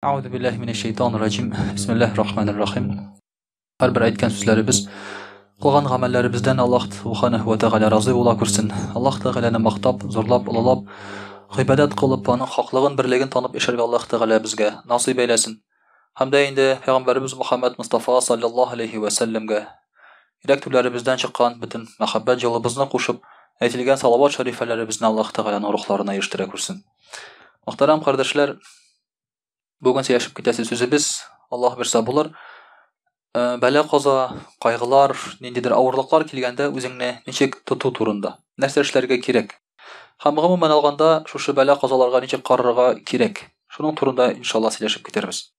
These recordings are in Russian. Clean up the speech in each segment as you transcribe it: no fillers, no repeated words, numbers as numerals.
Ауду биллахи минеш-шайтанир раджим. Бисмиллахир-рахманир-рахим. Һәр бер әйткән сүзләребез, кылган гамәлләребездән Аллаһ Субханаһу ва Тәгалә разый була күрсен. Аллаһ Тәгаләне мактап, зурлап, улылап, гыйбадат кылып, аның хаклыгын, берлеген танып яшәргә Аллаһ Тәгалә безгә насыйп әйләсен. Һәм дә инде Пәйгамбәрбез Мөхәммәд Мустафа саллаллаһу алейхи ва сәлләмгә йөрәк төпләребездән чыккан бөтен мәхәббәт җылыбызны кушып, әйтелгән салават шәрифәләребезне Аллаһ Тәгаләнең рухларына ирештерә күрсен. Мөхтәрәм кардәшләр, бүген сөйләшеп китәсе сүзебез Аллаһ берсә булыр. Бәла каза, кайгылар, ниндидер авырлыклар килгәндә үзеңне ничек тоту турында. Нәрсә эшләргә кирәк? Һәм гомумән алганда шушы бәла казаларга ничек карарга кирәк? Шуның турында иншалла сөйләшеп китербез.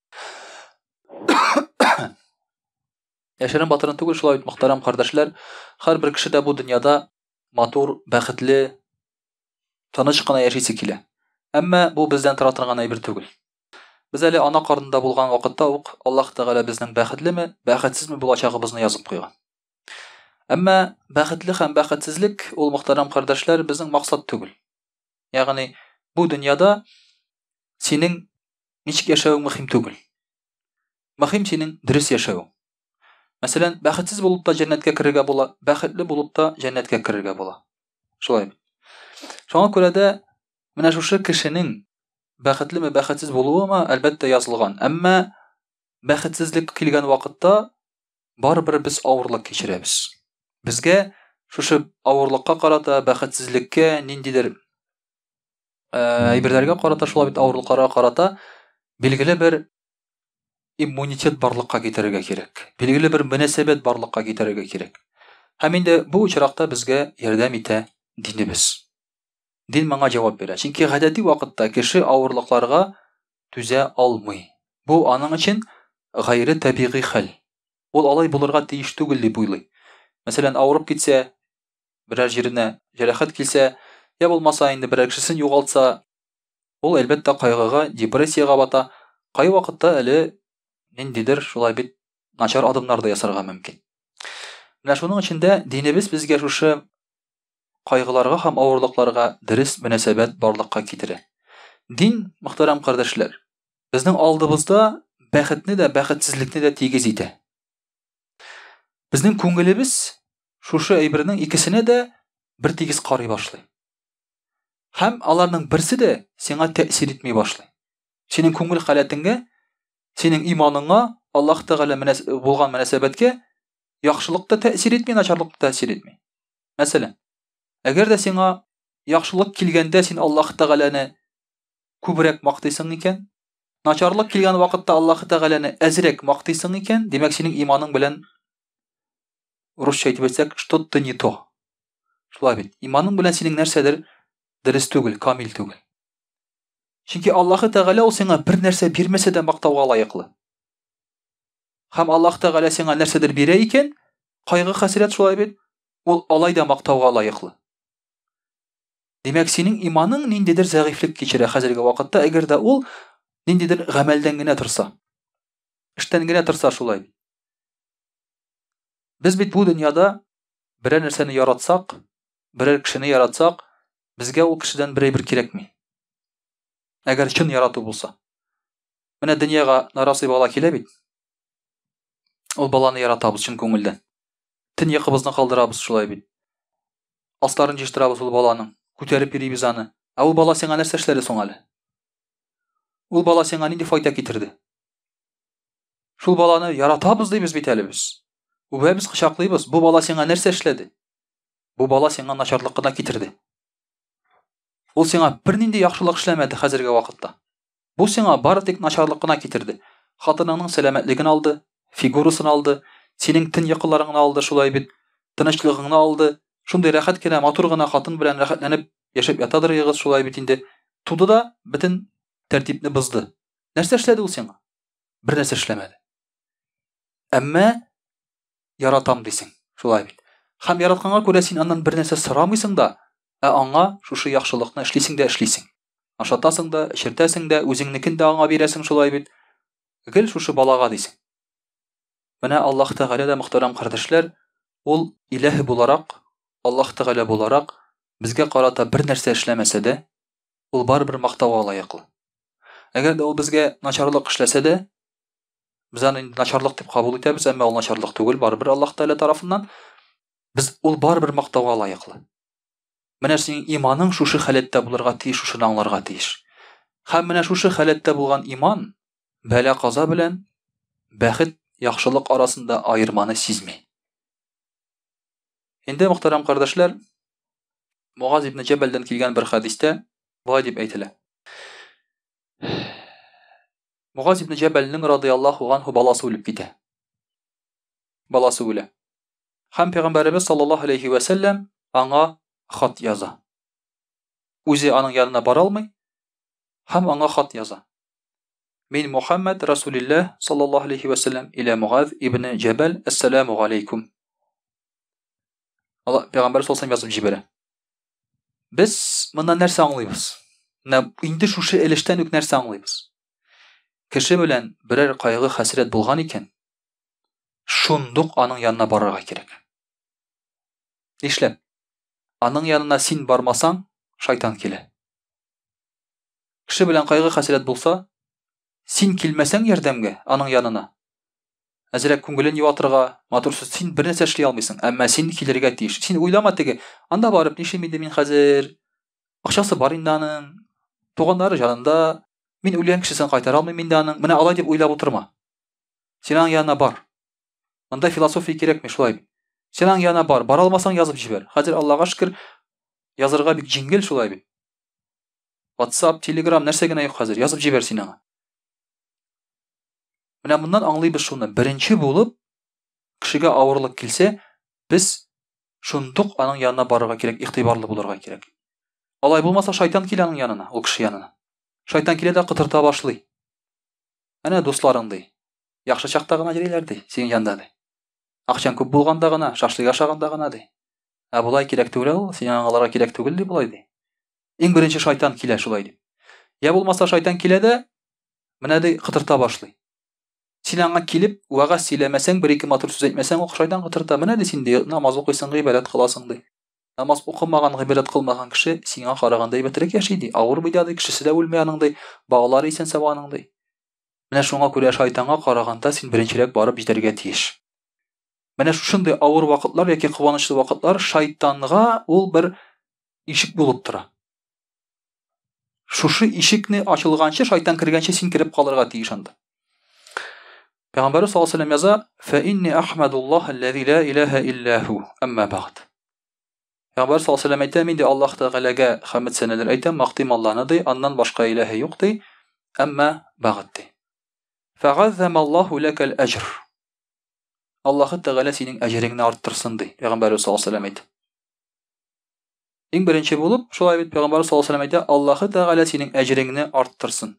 Яшерен батырын түгел, шулай бит мөхтәрәм кардәшләр, һәрбер кеше дә бу дөньяда матур, бәхетле, тыныч кына яшисе килә. Әмма бу бездән тора торган әйбер түгел. Без әле ана карнында булган вакытта ук Аллаһ Тәгалә безнең бәхетлеме, бәхетсезме булачагыбызны язып куйган. Әмма бәхетле һәм бәхетсезлек ул мөхтәрәм кардәшләр безнең максат түгел. Ягъни бу дөньяда синең ничек яшәвең мөһим түгел. Мөһим синең дөрес яшәвең. Мәсәлән, бәхетсез булып та җәннәткә керергә була, бәхетле булып та җәннәткә керергә була. Шулай. Шуңа күрә дә менә шушы кешенең бәхетлеме, бәхетсез булуымы әлбәттә язылган. Әмма бәхетсезлек килгән вакытта барыбер без авырлык кичерәбез. Безгә шушы авырлыкка карата, бәхетсезлеккә, ниндидер әйберләргә карата, шулай бит авырлыкларга карата билгеле бер иммунитет барлыкка китерергә кирәк. Билгеле бер мөнәсәбәт барлыкка китерергә кирәк. Һәм инде бу очракта безгә ярдәм итә динебез. Дин моңа җавап бирә. Чөнки гадәти вакытта кеше авырлыкларга түзә алмый. Бу аның өчен гайре табигый хәл. Ул алай булырга тиеш түгел дип уйлый. Мәсәлән, авырып китсә, берәр җиренә җәрәхәт килсә, я булмаса инде берәр кешесен югалтса, ул әлбәттә кайгыга, депрессиягә бата. Кай вакытта әле ниндидер шулай бит начар адымнар да ясарга мөмкин. Менә шуның өчен дә динебез безгә шушы кайгыларга һәм авырлыкларга дөрес мөнәсәбәт барлыкка китерә. Дин, мөхтәрәм кардәшләр, безнең алдыбызда бәхетне дә, бәхетсезлекне дә тигез итә. Безнең күңелебез шушы әйбернең икесенә дә бер тигез карый башлый. Һәм аларның берсе дә сиңа тәэсир итми башлый. Синең күңел халәтеңгә, синең иманыңа, Аллаһ Тәгалә булган мөнәсәбәткә яхшылык та тәэсир итми, начарлык та тәэсир итми. Мәсәлән, әгәр дә сиңа яхшылык килгәндә син Аллаһ Тәгаләне күбрәк мактыйсың икән, начарлык килгән вакытта Аллаһ Тәгаләне әзрәк мактыйсың икән, димәк синең иманың белән русча әйтеп әйтсәк, что-то не то. Шулай бит. Иманың белән синең нәрсәдер дөрес түгел, камил түгел. Чөнки Аллаһ Тәгалә ул сиңа бер нәрсә бирмәсә дә мактауга лаеклы. Һәм Аллаһ Тәгалә сиңа нәрсәдер бирә икән, кайгы хәсрәт шулай бит, ул алай да мактауга лаеклы. Димәк, синең иманың ниндидер зәгыйфлек кичерә хәзерге вакытта, әгәр дә ул ниндидер гамәлдән генә торса, эштән генә торса шулай. Без бит бу дөньяда берәр нәрсәне яратсак, берәр кешене яратсак, безгә ул кешедән берәр кирәкми. Әгәр чын ярату булса. Менә дөньяга нарасый бала килә бит. Ул баланы яратабыз чын күңелдән. Төн йокыбызны калдырабыз шулай бит. Асларын җыштырабыз ул баланың, күтәреп йөрибез аны. Ә ул бала сиңа нәрсә эшләде соң әле? Ул бала сиңа нинди файда китерде? Шул баланы яратабыз дибез бит әле без. Үбәбез, кочаклыйбыз. Бу бала сиңа нәрсә эшләде? Бу бала сиңа начарлык кына китерде. Ул сиңа бернинди яхшылык эшләмәде хәзерге вакытта. Бу сиңа бары тик начарлык кына китерде. Хатыныңның сәламәтлеген алды, фигурасын алды, синең төн йокыларыңны алды шулай бит, тынычлыгыңны алды. Шундый рәхәт кенә матур гына хатын белән рәхәтләнеп яшәп ятадыр ягыз шулай бит инде. Туды да бөтен тәртипне бозды. Нәрсә эшләде ул сиңа? Бер нәрсә эшләмәде. Әмма яратам дисең, шулай бит. Һәм яратканга күрә син аннан бер нәрсә сорамыйсың да, аңа шушы яхшылыкны эшлисең дә эшлисең. Ашатасың да, эчертәсең дә, үзеңнекен дә аңа бирәсең шулай бит. Гел шушы балага дисең. Менә Аллаһ Тәгалә дә, мөхтәрәм кардәшләр, ул илаһи буларак, Аллаһ Тәгалә буларак безгә карата бер нәрсә эшләмәсә дә, ул барыбер мактауга лаеклы. Әгәр дә ул безгә начарлык эшләсә дә, без аны начарлык дип кабул итәбез, әмма ул начарлык түгел, барыбер Аллаһ Тәгалә тарафыннан. Без ул барыбер мактауга лаеклы. Менә синең иманың шушы халәттә булырга тиеш, шушыны аңларга тиеш. Һәм менә шушы халәттә булган иман бәла-каза белән бәхет, яхшылык арасында аерманы сизми. Инде мөхтәрәм кардәшләр, Муаз ибн Җәбәлдән килгән бер хадистә болай дип әйтелә. Муаз ибн Җәбәлнең радиллаһу анһу баласы үлеп китә. Баласы үлә. Һәм Пәйгамбәрбез саллаллаһу алейхи ва сәллям аңа хат яза. Үзе аның янына бара алмый, һәм аңа хат яза. Мин Мухаммад Расулиллаһ саллаллаһу алейхи ва сәллям илә Муаз ибн Җәбәл, ассаламу алейкум. Алла Пәйгамбәр саллаллаһу алейхи ва сәллям язып җибәрә. Без моннан нәрсә аңлыйбыз? Инде шушы элештән үк нәрсә аңлыйбыз? Кеше белән берәр кайгы хәсрәт булган икән, шундук аның янына барырга кирәк. Нишләп? Аның янына син бармасаң, шайтан килә. Кеше белән кайгы хәсрәт булса, син килмәсәң ярдәмгә аның янына, әзрәк күңелен юатырга, матурсыз син бер нәрсә эшли алмыйсың, әмма син килергә тиеш. Син уйлама теге, анда барып нишлим инде мин хәзер? Акчасы бар инде аның, туганнары җанында, мин үлгән кешесен кайтара алмыйм инде аның. Менә алай дип уйлап утырма. Син аның янына бар. Монда философия кирәкми, шулай. Син аның янына бар, бара алмасаң язып җибәр. Хәзер Аллаһка шөкер, язырга бик җиңел, шулай бит. WhatsApp, Telegram нәрсә генә юк хәзер, язып җибәр син аңа. Менә моннан аңлыйбыз шуны. Беренче булып, кешегә авырлык килсә, без шундук аның янына барырга кирәк, игътибарлы булырга кирәк. Алай булмаса шайтан килә аның янына, ул кеше янына. Шайтан килә дә кытырта башлый. Әнә дусларың ди. Яхшы чакта гына йөриләр ди, синең янда ди. Акчаң күп булганда гына, шашлык ашаганда гына ди. Булай кирәк түгел ул, син аңаларга кирәк түгел ди, булай ди. Иң беренче шайтан килә шулай ди. Я булмаса шайтан килә дә, менә ди кытырта башлый. Син аңа килеп, вагаз сөйләмәсәң, бер-ике матур сүз әйтмәсәң, ул шайтан кытырта. Менә ди син ди намаз укыйсың, гыйбадат кыласың ди. Намаз укымаган, гыйбадат кылмаган кеше сиңа караганда әйбәтрәк яши ди. Авыр бит ди, кешесе дә үлмәй аның ди, баглары исән сабаның ди. Менә шуңа күрә шайтанга караганда син беренчерәк барып җитәргә тиеш. Менә шушындый авыр вакытлар яки кубанычлы вакытлар шайтанга ул бер ишек булып тора. Шушы ишекне ачылганчы, шайтан кергәнче син кирип калырга тиеш анда. Пәйгамбәр саллаллаһу алейхи ва сәллям яза: "Фа инни ахмадуллаһ аллази ла илаха илля ху, амма бa'д." Пәйгамбәр саллаллаһу алейхи ва сәллям әйтә: "Мин дә Аллаһ Тәгаләгә хәмд сәнәләр әйтәм, мактыйм Аллаһны ди, аннан башка илаһи юк ди, амма бa'д ди. Фагаззама Аллаһу лакал аҗр." Аллаһ Тәгалә синең әҗреңне арттырсын ди. Пәйгамбәр саллаллаһу алейхи ва сәллям әйтә. Иң беренче булып, шулай бит Пәйгамбәр саллаллаһу алейхи ва сәллям әйтә: "Аллаһ Тәгалә синең әҗреңне арттырсын."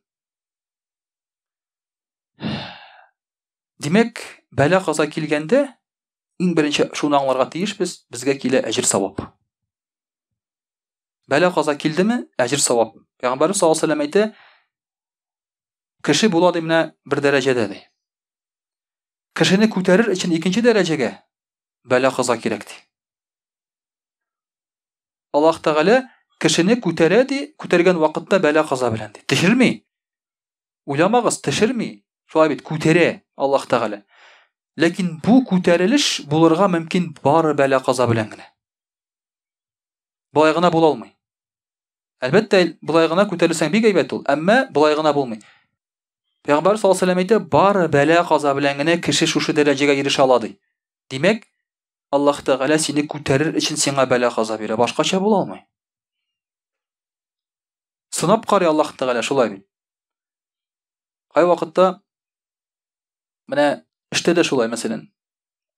Димәк, бәла-каза килгәндә, иң беренче шуны аңларга тиешбез, безгә килә әҗр-савап. Бәла-каза килдеме, әҗр-савап. Пәйгамбәр саллаллаһу алейхи ва сәллям әйтә: "Кеше була ди менә бер дәрәҗәдә ди. Кешене күтәрер өчен икенче дәрәҗәгә бәла-каза кирәк ди." Аллаһ Тәгалә кешене күтәрә ди, күтәргән вакытта бәла-каза белән ди. Төшерми. Уйламагыз, төшерми. Шулай бит күтәрә Аллаһ Тәгалә. Ләкин бу күтәрелеш булырга мөмкин бары бәла-каза белән генә. Болай гына була алмый. Әлбәттә, болай гына күтәрелсәң бик әйбәт ул, әмма болай гына булмый. Пәйгамбәр саллаллаһу алейхи ва сәллям әйтә: "Бары бәла-каза белән генә кеше шушы дәрәҗәгә ирешә ала" ди. Димәк, Аллаһ Тәгалә сине күтәрер өчен сиңа бәла-каза бирә, башкача була алмый. Сынап карый Аллаһ Тәгалә, шулай бит. Кай вакытта менә эштә дә шулай, мәсәлән.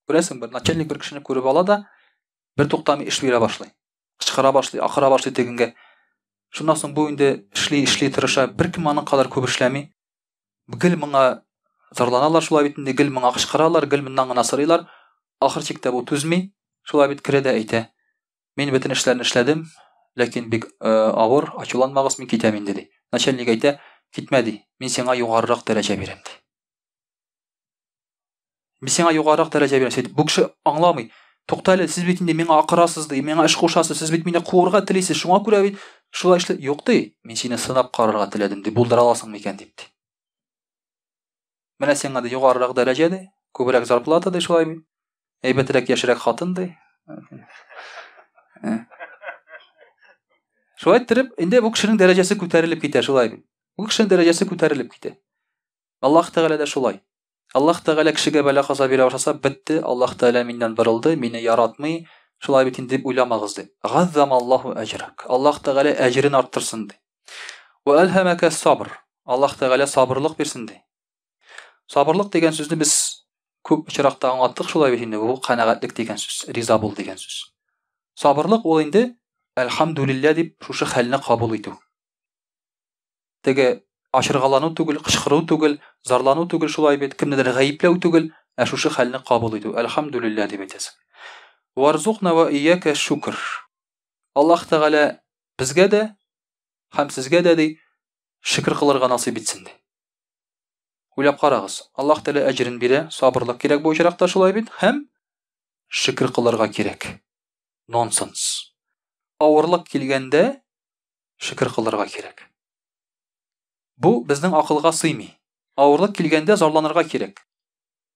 Күрәсең, бер начальник бер кешене күреп ала да, бер туктамый эш бирә башлый. Кычкыра башлый, акыра башлый тегенгә. Шуннан соң бу инде эшли тырыша, беркем аның кадәр күп эшләми. Гел моңа зарланалар, шулай бит инде, гел моңа кычкыралар, гел моннан гына сорыйлар. Ахыр чиктә бу түзми, шулай бит керә дә әйтә: "Мин бөтен эшләрне эшләдем, ләкин бик авыр, ачуланмагыз, мин китәм инде" ди. Начальник әйтә: "Китмә ди, мин сиңа югарырак дәрәҗә бирәм" ди. Мин сиңа югарырак дәрәҗә бирәм. Бу кеше аңламый. Тукта әле, сез бит инде миңа акырасыз ди, миңа эш кушасыз, сез бит мине куырга телисез, шуңа күрә бит Шулай эшле юк ди, мен сине сынап карарга теләдем ди, булдыра аласыңмы икән дип ди. Менә сиңа ди югарырак дәрәҗә ди, күбрәк зарплата ди, шулай бит. Әйбәтрәк яшьрәк хатын ди. Шулай иттереп, инде бу кешенең дәрәҗәсе күтәрелеп китә, шулай бит. Бу кешенең дәрәҗәсе күтәрелеп китә. Аллаһ Тәгалә дә шулай. Аллаһ Тәгалә кешегә бәла каза бирә башласа, бетте, Аллаһ Тәгалә миннән борылды, мине яратмый, шулай бит инде дип уйламагыз ди. Газзамаллаһу аҗрак. Аллаһ Тәгалә әҗрен арттырсын ди. Ва алһамака сабр. Аллаһ Тәгалә сабырлык бирсен ди. Сабырлык дигән сүзне без күп очракта аңлаттык, шулай бит инде бу канәгатьлек дигән сүз, риза бул дигән сүз. Сабырлык ул инде әлхамдүлиллә дип шушы хәлне кабул итү. Теге ашыргалану түгел, кычкыру түгел, зарлану түгел, шулай бит, кемнедер гаипләү түгел, ә шушы хәлне кабул итү. Әлхамдүлиллә дип әйтәсең. Варзукна ва ияка шукр. Аллаһ Тәгалә безгә дә һәм сезгә дә ди шөкр кылырга насыйп итсен ди. Уйлап карагыз. Аллаһ Тәгалә әҗрен бирә, сабырлык кирәк бу очракта, шулай бит, һәм шөкр кылырга кирәк. Нонсенс. Авырлык килгәндә шөкр кылырга кирәк. Бу безнең акылга сыймый. Авырлык килгәндә зарланырга кирәк.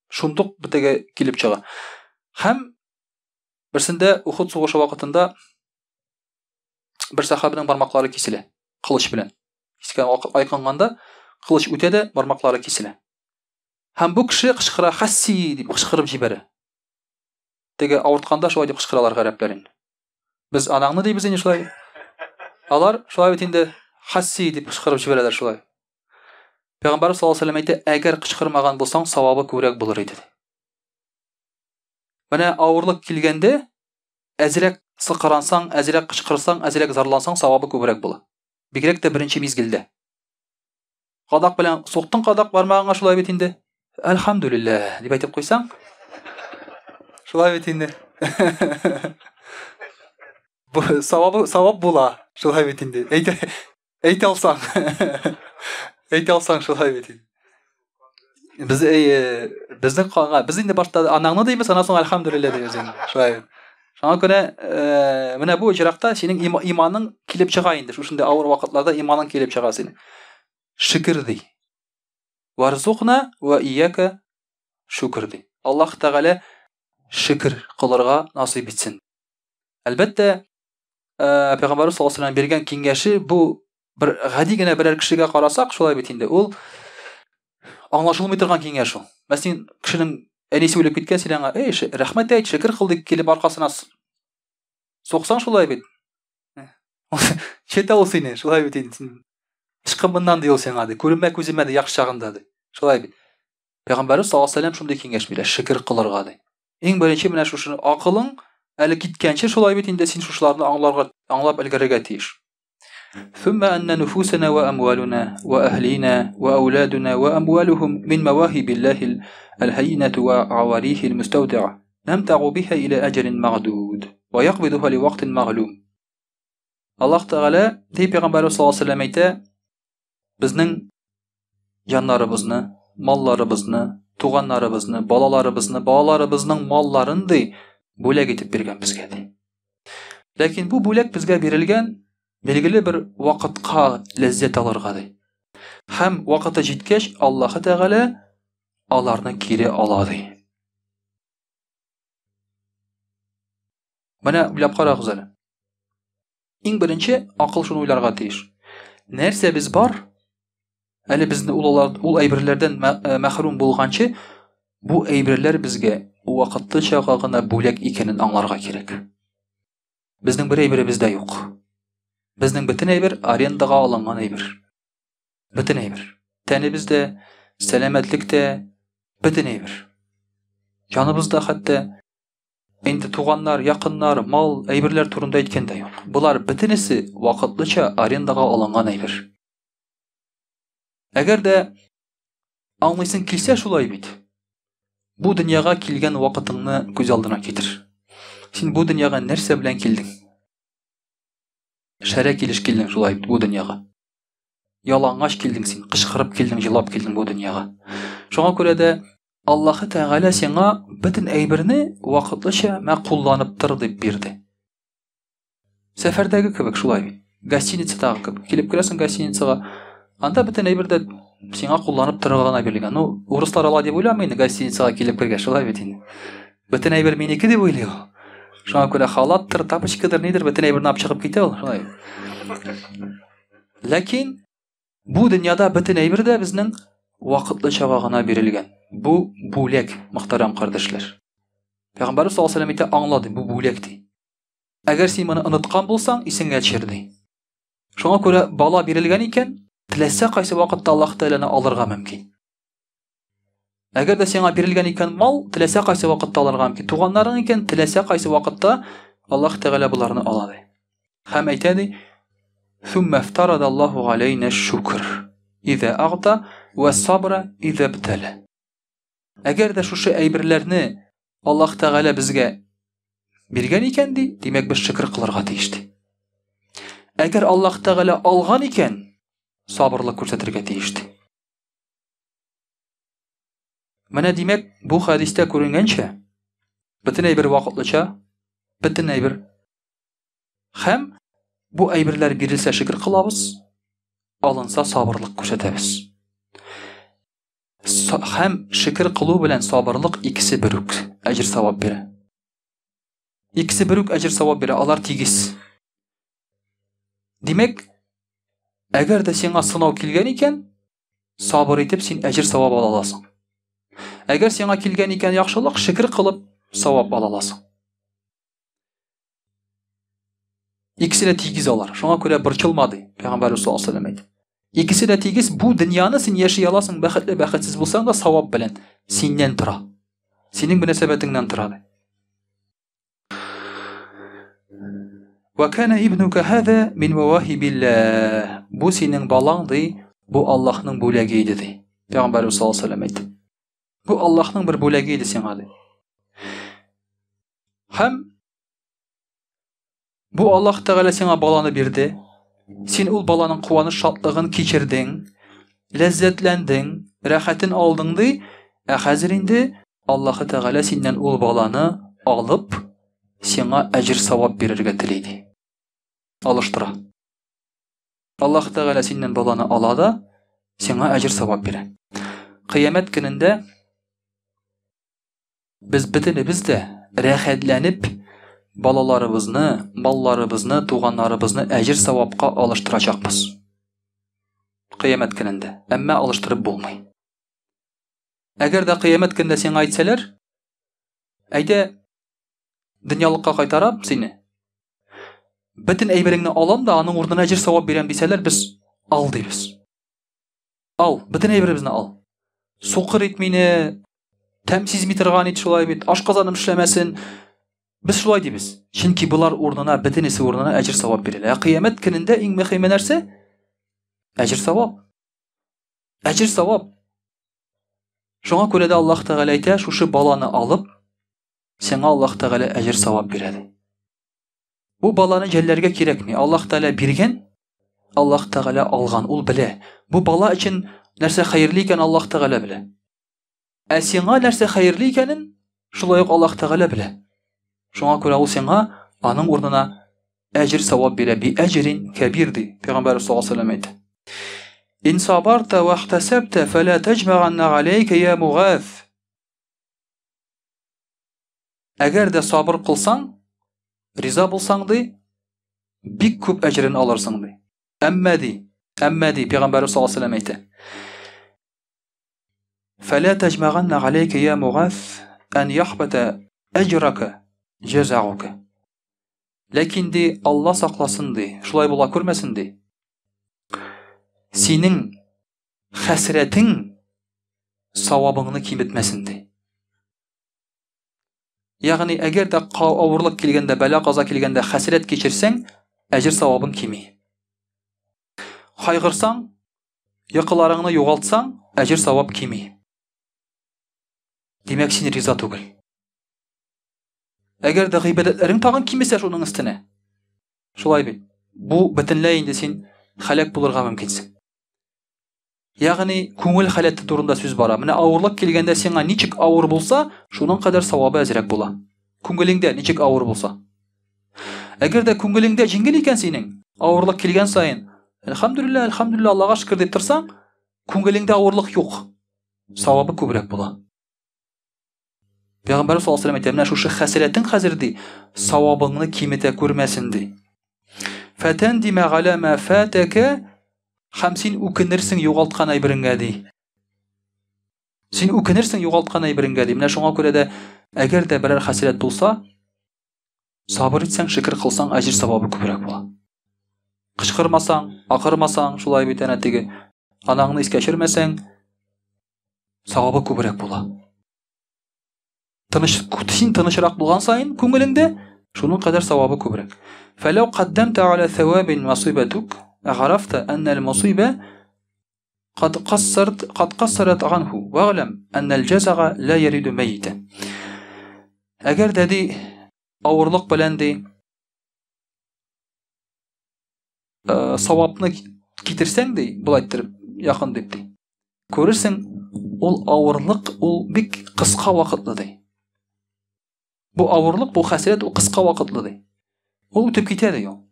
Шундук битеге килеп чыга. Һәм берсендә Ухуд сугышы вакытында бер сахабаның бармаклары киселә, кылыч белән. Кискән айкынганда кылыч үтә дә бармаклары киселә. Һәм бу кеше кычкыра, хасси дип кычкырып җибәрә. Теге авыртканда шулай дип кычкыралар гарәпләрен. Без анаңны дибез инде шулай. Алар шулай бит инде хасси дип кычкырып җибәрәләр шулай. Пәйгамбәр саллаллаһу алейһи ва сәллям әйтә, әгәр кычкырмаган булсаң, савабы күбрәк булыр иде. Менә авырлык килгәндә әзрәк сыкырансаң, әзрәк кычкырсаң, әзрәк зарлансаң, савабы күбрәк була. Бигрәк тә беренче мизгелдә. Кадак белән суктың кадак бармагыңа шулай бит инде. Әлхамдүлиллә дип әйтеп куйсаң, шулай бит инде. Бу савап була, шулай бит инде. Әйтә алсаң. Әйтә алсаң шулай бит инде. Безнең канга, без инде башта анаңны дибез, аннан соң әлхамдүлиллә дибез инде. Шулай. Шуңа күрә менә бу очракта синең иманың килеп чыга инде. Шушында авыр вакытларда иманың килеп чыга синең. Шөкр ди. Варзукна ва ияка шукр ди. Аллаһ Тәгалә шөкр кылырга насыйп итсен. Әлбәттә, Пәйгамбәр саллаллаһу алейһи ва сәллям биргән киңәше бу бер гади генә берәр кешегә карасак, шулай бит инде. Ул аңлашылмый торган киңәш ул. Мәсәлән, кешенең әнисе үлеп киткән, син аңа, рәхмәт әйт, шөкр кыл дип килеп аркасына суксаң, шулай бит. Чета ул сине, шулай бит инде. Ишкымнан ди ул сиңа ди, күренмә күземә ди, яхшы чагында ди. Шулай бит. Пәйгамбәр саллаллаһу алейһи ва сәллям шундый киңәш бирә, шөкр кылырга ди. Иң беренче менә шушы акылың әле киткәнче, шулай бит инде син шушларны аңлап өлгәрергә тиеш. ثم أن نفوسنا وأموالنا وأهلينا وأولادنا وأموالهم من مواهب الله الهينة وعواريه المستودعة نمتع بها إلى أجل معدود ويقبضها لوقت معلوم. الله تعالى دي Peygamber sallallahu aleyhi ve sellem әйтә, безнең җаннарыбызны, малларыбызны, туганнарыбызны, балаларыбызның малларын ди бүләк итеп биргән безгә ди. Ләкин бу бүләк безгә бирелгән белгілі бір вакытка ләззәт алырга ди. Һәм вакыты җиткәч, Аллаһ Тәгалә аларны кире ала ди. Менә уйлап карагыз әле. Иң беренче акыл шуны уйларга тиеш. Нәрсә без бар? Әле безне ул әйберләрдән мәхрүм булганчы, бу әйберләр безгә вакытлыча гына бүләк икәнен аңларга кирәк. Безнең бер әйберебез дә юк. Безнең бөтен әйбер арендага алынган әйбер. Бөтен әйбер. Тәнебез дә, сәламәтлек тә, бөтен әйбер. Җаныбыз да хәтта инде туганнар, якыннар, мал, әйберләр турында әйткәндә юк. Булар бөтенесе вакытлыча арендага алынган әйбер. Әгәр дә аңлыйсың килсә, шулай бит. Бу дөньяга килгән вакытыңны күз алдына китер. Син бу дөньяга нәрсә белән килдең? Шәрә килеш килдең шулай бу дөньяга. Ялангач килдең син, кычкырып килдең, җылап килдең бу дөньяга. Шуңа күрә дә Аллаһ Тәгалә сиңа бөтен әйберне вакытлыча кулланып тор дип бирде. Сәфәрдәге кебек шулай бит. гостиницадагы килеп керәсең гостиницага, анда бөтен әйбердә сиңа кулланып торырга гына бирелгән. Ну, урыслар ала дип уйламый инде гостиницага килеп кергәч, шулай бит инде. Бөтен әйбер минеке дип уйлый ул. Шуңа күрә халаттыр, тапочкадыр, нидер, бөтен әйберне алып чыгып китә ул, шулай. Ләкин бу дөньяда бөтен әйбер дә безнең вакытлыча гына бирелгән. Бу бүләк, мөхтәрәм кардәшләр. Пәйгамбәр саллаллаху алейһи ва сәллям аңлады, бу бүләк ди. Әгәр син моны оныткан булсаң, исеңә төшер ди. Шуңа күрә бала бирелгән икән, теләсә кайсы вакытта Аллаһ Тәгаләне алырга мөмкин. Әгәр дә сиңа бирелгән икән мал, теләсә кайсы вакытта алырга мөмкин. Туганнарың икән, теләсә кайсы вакытта Аллаһ Тәгалә буларны ала ди. Һәм әйтә ди: "Сумма фтарадаллаху алейна шукр, иза агта ва сабра иза бтала." Әгәр дә шушы әйберләрне Аллаһ Тәгалә безгә биргән икән ди, димәк без шөкр кылырга тиеш ди. Әгәр Аллаһ Тәгалә алган икән, сабырлык күрсәтергә тиеш ди. Менә димәк, бу хадистә күренгәнчә, бөтен әйбер вакытлыча, бөтен әйбер. Һәм бу әйберләр бирелсә шөкр кылабыз, алынса сабырлык күрсәтәбез. Һәм шөкр кылу белән сабырлык икесе бер үк әҗр савап бирә. Икесе бер үк әҗр савап бирә, алар тигез. Димәк, әгәр дә сиңа сынау килгән икән, сабыр итеп син әҗр савап ала аласың. Әгәр сиңа килгән икән яхшылык, шөкр кылып савап ала аласың. Икесе дә тигез алар. Шуңа күрә борчылма ди. Пәйгамбәр саллаллаху алейһи ва сәллям әйтә. Икесе дә тигез, бу дөньяны син яши аласың, бәхетле, бәхетсез булсаң да савап белән синнән тора. Синең мөнәсәбәтеңнән тора ди. Ва кана ибнука хаза мин мавахибилlah. Бу синең балаң ди, бу Аллаһның бүләге иде ди. Пәйгамбәр саллаллаху алейһи ва сәллям әйтә. Бу Аллаһның бер бүләге иде сиңа ди. Һәм бу Аллаһ Тәгалә сиңа баланы бирде. Син ул баланың куаныш шатлыгын кичердең, ләззәтләндең, рәхәтен алдың ди. Хәзер инде Аллаһ Тәгалә синнән ул баланы алып, сиңа әҗр савап бирергә тели ди. Алыштыра. Аллаһ Тәгалә синнән баланы ала да, сиңа әҗр савап бирә. Кыямәт көнендә без бөтенебез дә рәхәтләнеп балаларыбызны, малларыбызны, туганнарыбызны әҗр савапка алыштырачакбыз. Кыямәт көнендә. Әмма алыштырып булмый. Әгәр дә кыямәт көнендә сиңа әйтсәләр, әйдә дөньялыкка кайтарам сине. Бөтен әйбереңне алам да аның урынына әҗр савап бирәм дисәләр, без ал дибез. Ал, бөтен әйберебезне ал. Сукыр ит мине, тәмсиз митерган ит, шулай бит, ашказаным эшләмәсен. Без шулай дибез. Чөнки булар урынына, бөтенесе урынына әҗр савап бирелә. Кыямәт көнендә иң мөһиме нәрсә? Әҗр савап. Әҗр савап. Шуңа күрә дә Аллаһ Тәгалә әйтә, шушы баланы алып, сиңа Аллаһ Тәгалә әҗр савап бирә. Бу баланы җәлләргә кирәкми. Аллаһ Тәгалә биргән, Аллаһ Тәгалә алган, ул белә. Бу бала өчен нәрсә хәерле икән Аллаһ Тәгалә белә. Ә сиңа нәрсә хәерле икәнен шулай ук Аллаһ Тәгалә белә. Шуңа күрә ул сиңа аның урынына әҗр савап бирә. Би әҗрин кабир ди. Пәйгамбәр саллаллаху алейһи ва сәллям әйтә. Ин сабарта ва ихтасабта фала таҗмаганна алейка я мугаз. Әгәр дә сабыр кылсаң, риза булсаң ди, бик күп әҗрен алырсың ди. Әмма ди, Пәйгамбәр саллаллаху алейһи ва сәллям әйтә. Фала таҗмаганна алейка я мугаз ан яхбата әҗрака җазаука. Ләкин ди, Алла сакласын ди, шулай була күрмәсен ди. Синең хәсрәтең савабыңны киметмәсен ди. Ягъни әгәр дә авырлык килгәндә, бәла каза килгәндә хәсрәт кичерсәң, әҗр савабың кими. Кайгырсаң, йокыларыңны югалтсаң, әҗр савап кими. Димәк син риза түгел. Әгәр дә гыйбадәтләрең тагын кимесә шуның өстенә. Шулай бит. Бу бөтенләй инде син халак булырга мөмкинсең. Ягъни күңел халаты турында сүз бара. Менә авырлык килгәндә сиңа ничек авыр булса, шуның кадәр савабы әзрәк була. Күңелеңдә ничек авыр булса. Әгәр дә күңелеңдә җиңел икән синең, Ауырлық келген сайын, альхамдулилля, альхамдулилля, Аллаға шүкір деп тұрсаң, көңіліңде ауырлық жоқ. Сауабы көбірек болады. Пeygamber sallallahu aleyhi ve sellem aytadi, şuшы хәсрәтең хәзерди савабыңны кимете күрмәсен ди. Фәтәндима ала ма фатака, һәм син үкенерсең югалткан әйбереңгә ди. Син үкенерсең югалткан әйбереңгә ди. Менә шуңа күрә дә әгәр дә берәр хәсрәт булса, сабыр итсәң, шөкер кылсаң, әҗир савабы күбрәк була. Кычкырмасаң, акырмасаң, шулай бит әнә теге анаңны искә төшермәсәң, савабы күбрәк була. Син тынычрак булган сайын күңелеңдә шуның кадәр савабы күбрәк. Фәләү каддамта аля thawabin мусибатук, агарафта анна al-мусиба قد قصرت عنه واعلم أن الجزع لا يريد ميتا. Әгәр дә ди авырлык белән ди савапны китерсәң ди, булай итеп якын дип ди. Күрерсең, ул авырлык ул бик кыска вакытлы ди. Бу авырлык, бу хәсрәт ул кыска вакытлы ди. Ул үтеп китә ди ул.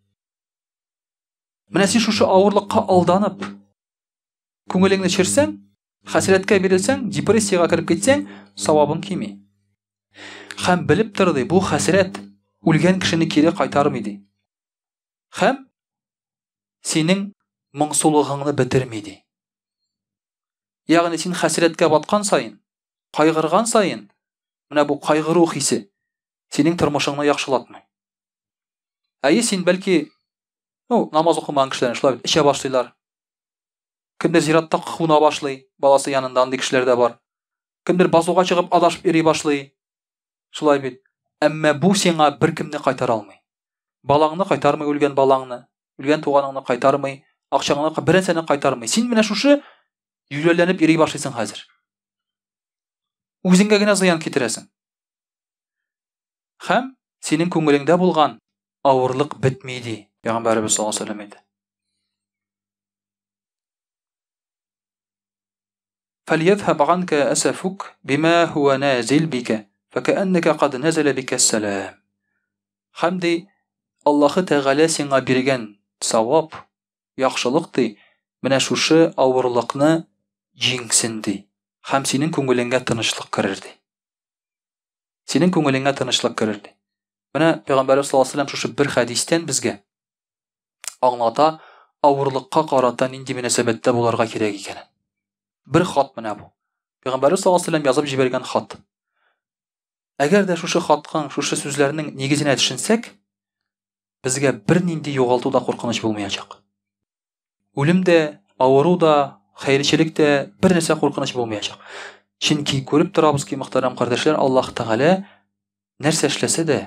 Менә син шушы авырлыкка алданып, күңелеңне чирсәң, хәсрәткә бирелсәң, депрессиягә кирип китсәң, савабың кими. Һәм белеп тор ди, бу хәсрәт үлгән кешене кире кайтармый ди. Һәм синең моңсулыгыңны бетерми ди. Ягъни син хәсрәткә баткан сайын, кайгырган сайын, менә бу кайгыру хисе синең тормышыңны яхшылатмый. Әйе, син бәлки, намаз укымаган кешеләр шулай эчә башлыйлар. Кемдер зиратта куна башлый, баласы янында андый кешеләр дә бар. Кемдер базуга чыгып адашып йөри башлый. Шулай бит. Әмма бу сиңа беркемне кайтара алмый. Балаңны кайтармый, үлгән балаңны, үлгән туганыңны кайтармый, акчаңны беренсәне кайтармый. Син менә шушы юләләнеп йөри башлыйсың хәзер. Үзеңгә генә зыян китерәсең. Һәм синең күңелеңдә булган авырлык бетми ди. Пәйгамбәрбез саллаллаһу алейһи ва сәллям әйтә. فليذهب عنك أسفك بما هو نازل بك فكأنك قد نزل بك السلام. Хәмди Аллаһы Тәгалә сиңа биргән савап, яхшылык ди, менә шушы авырлыкны җиңсен ди. Һәм синең күңелеңгә тынычлык керер ди. Синең күңелеңгә тынычлык керер ди. Менә Пәйгамбәрбез саллаллаһу алейһи ва сәллям шушы бер хәдистән безгә аңлата, авырлыкка карата нинди мөнәсәбәттә буларга кирәк икәнен. Бер хат менә бу. Пәйгамбәрбез саллаллаһу алейһи ва сәллям язып җибәргән хат. Әгәр дә шушы хатның, шушы сүзләрнең нигезенә төшенсәк, безгә бернинди югалту да куркыныч булмаячак. Үлем дә, авыру да, хәйрчелек дә бернәрсә куркыныч булмаячак. Чөнки күреп торабыз ки, мөхтәрәм кардәшләр, Аллаһ Тәгалә нәрсә эшләсә дә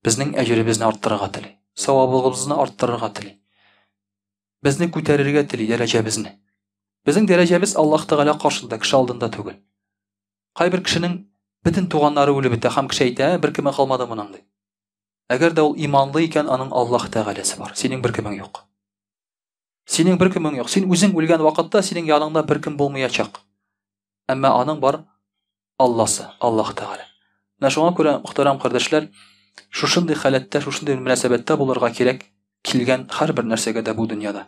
безнең әҗребезне арттырырга тели, савабыбызны арттырырга тели. Безне күтәрергә тели дәрәҗәбезне. Безнең дәрәҗәбез Аллаһ Тәгалә каршында, кеше алдында түгел. Кайбер кешенең бөтен туганнары үлеп бетә, һәм кеше әйтә, беркеме калмады моның ди. Әгәр дә ул иманлы икән, аның Аллаһ Тәгаләсе бар. Синең беркемең юк. Синең беркемең юк. Син үзең үлгән вакытта синең яныңда беркем булмаячак. Әмма аның бар Алласы, Аллаһ Тәгалә. Менә шуңа күрә, мөхтәрәм кардәшләр, шушындый халәттә, шушындый мөнәсәбәттә булырга кирәк килгән һәрбер нәрсәгә дә бу дөньяда.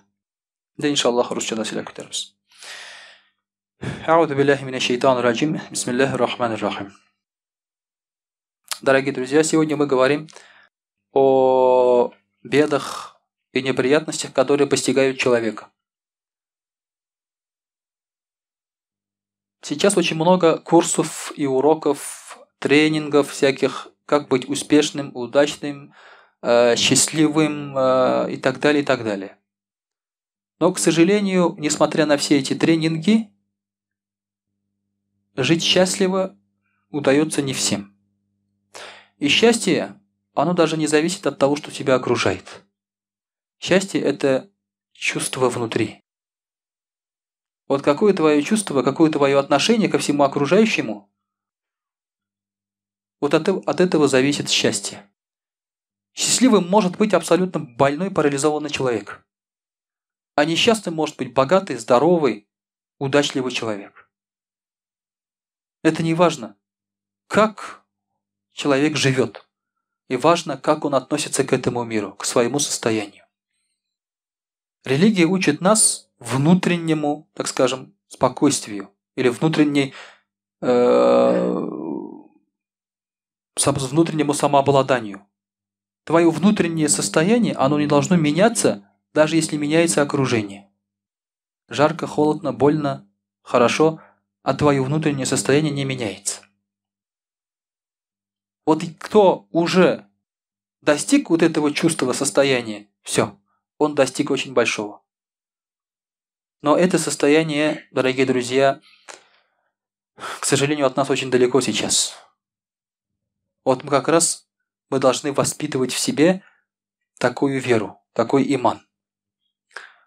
Дә иншаллаһ русчада сөйләп китәрбез. Аузу биллахи минаш шайтанир раджим. Бисмиллахир рахманир рахим. Дорогие друзья, сегодня мы говорим о бедах и неприятностях, которые постигают человека. Сейчас очень много курсов и уроков, тренингов всяких, как быть успешным, удачным, счастливым и так далее, и так далее. Но, к сожалению, несмотря на все эти тренинги, жить счастливо удается не всем. И счастье, оно даже не зависит от того, что тебя окружает. Счастье – это чувство внутри. Вот какое твое чувство, какое твое отношение ко всему окружающему, вот от этого зависит счастье. Счастливым может быть абсолютно больной, парализованный человек. А несчастным может быть богатый, здоровый, удачливый человек. Это не важно, как человек живет. И важно, как он относится к этому миру, к своему состоянию. Религия учит нас внутреннему, так скажем, спокойствию или внутреннему самообладанию. Твое внутреннее состояние, оно не должно меняться, даже если меняется окружение. Жарко, холодно, больно, хорошо, а твое внутреннее состояние не меняется. Вот кто уже достиг вот этого чувства, состояния, все, он достиг очень большого. Но это состояние, дорогие друзья, к сожалению, от нас очень далеко сейчас. Вот мы как раз должны воспитывать в себе такую веру, такой иман.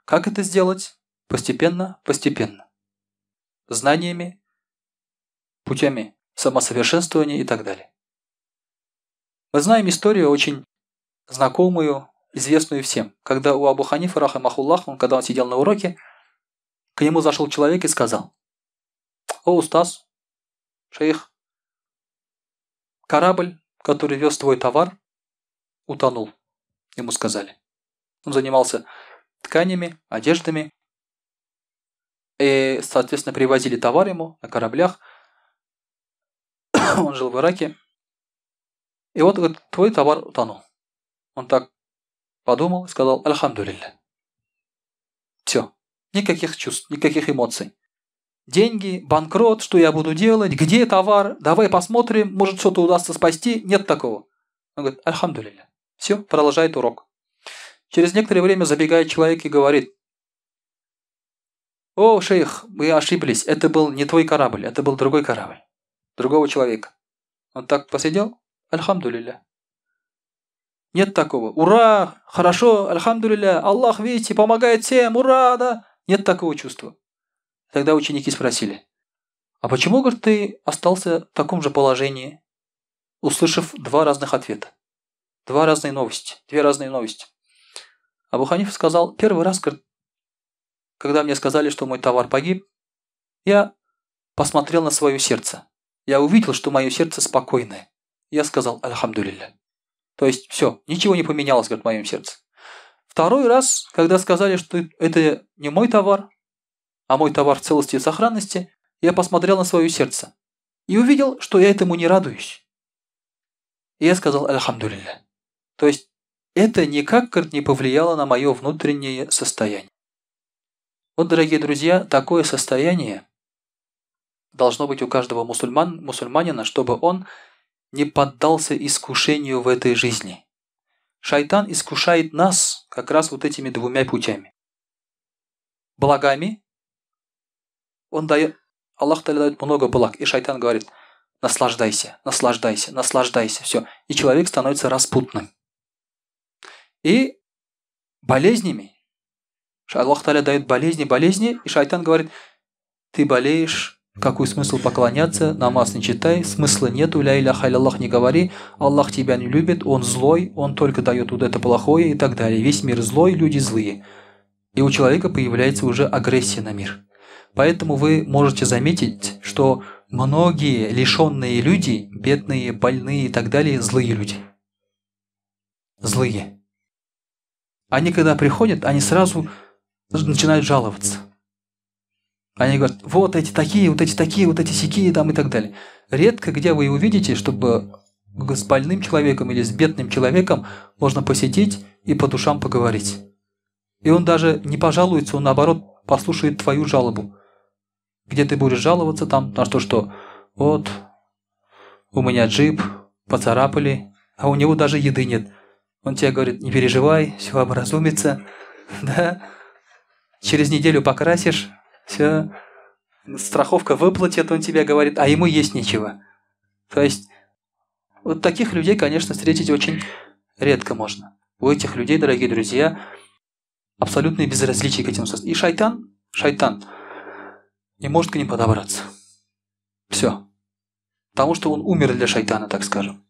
Как это сделать? Постепенно, постепенно. Знаниями, путями самосовершенствования и так далее. Мы знаем историю очень знакомую, известную всем. Когда у Абу Ханифа, рахимахуллах, когда он сидел на уроке, к нему зашел человек и сказал: «О, устаз, шейх, корабль, который вез твой товар, утонул», ему сказали. Он занимался тканями, одеждами, и, соответственно, привозили товар ему на кораблях. Он жил в Ираке. И вот, говорит, твой товар утонул. Он так подумал и сказал: «Альхамдулилля». Все. Никаких чувств, никаких эмоций. Деньги, банкрот, что я буду делать, где товар, давай посмотрим, может что-то удастся спасти. Нет такого. Он говорит: «Альхамдулилля». Все, продолжает урок. Через некоторое время забегает человек и говорит: «О, шейх, вы ошиблись, это был не твой корабль, это был другой корабль, другого человека». Он так посидел: «Альхамдулилля». Нет такого: «Ура! Хорошо, альхамдулилля, Аллах, видите, помогает всем, ура!» Да? Нет такого чувства. Тогда ученики спросили: «А почему, говорит, ты остался в таком же положении?» Услышав два разных ответа. Две разные новости. Абу Ханифа сказал: «Первый раз, говорит, когда мне сказали, что мой товар погиб, я посмотрел на свое сердце. Я увидел, что мое сердце спокойное. Я сказал: альхамдулилля». То есть все, ничего не поменялось, говорит, в моем сердце. Второй раз, когда сказали, что это не мой товар, а мой товар в целости и сохранности, я посмотрел на свое сердце и увидел, что я этому не радуюсь. И я сказал: альхамдулилля. То есть это никак, говорит, не повлияло на мое внутреннее состояние. Вот, дорогие друзья, такое состояние должно быть у каждого мусульманина, чтобы он не поддался искушению в этой жизни. Шайтан искушает нас как раз вот этими двумя путями. Благами. Аллах дает много благ, и шайтан говорит: наслаждайся, наслаждайся, наслаждайся, все. И человек становится распутным. И болезнями. Аллах дает болезни, и шайтан говорит: ты болеешь, какой смысл поклоняться, намаз не читай, смысла нету, ля иляха илlallah не говори, Аллах тебя не любит, он злой, он только дает вот это плохое и так далее. Весь мир злой, люди злые. И у человека появляется уже агрессия на мир. Поэтому вы можете заметить, что многие лишенные люди, бедные, больные и так далее, злые люди. Злые. Они когда приходят, они сразу начинают жаловаться. Они говорят: вот эти такие, вот эти такие, вот эти сякие там и так далее. Редко где вы увидите, чтобы с больным человеком или с бедным человеком можно посидеть и по душам поговорить. И он даже не пожалуется, он наоборот послушает твою жалобу. Где ты будешь жаловаться там на что, вот, у меня джип, поцарапали, а у него даже еды нет. Он тебе говорит: не переживай, все образумится, да, через неделю покрасишь, все, страховка выплатит, он тебе говорит, а ему есть нечего. То есть, вот таких людей, конечно, встретить очень редко можно. У этих людей, дорогие друзья, абсолютное безразличие к этим состояниям. И шайтан не может к ним подобраться. Все. Потому что он умер для шайтана, так скажем.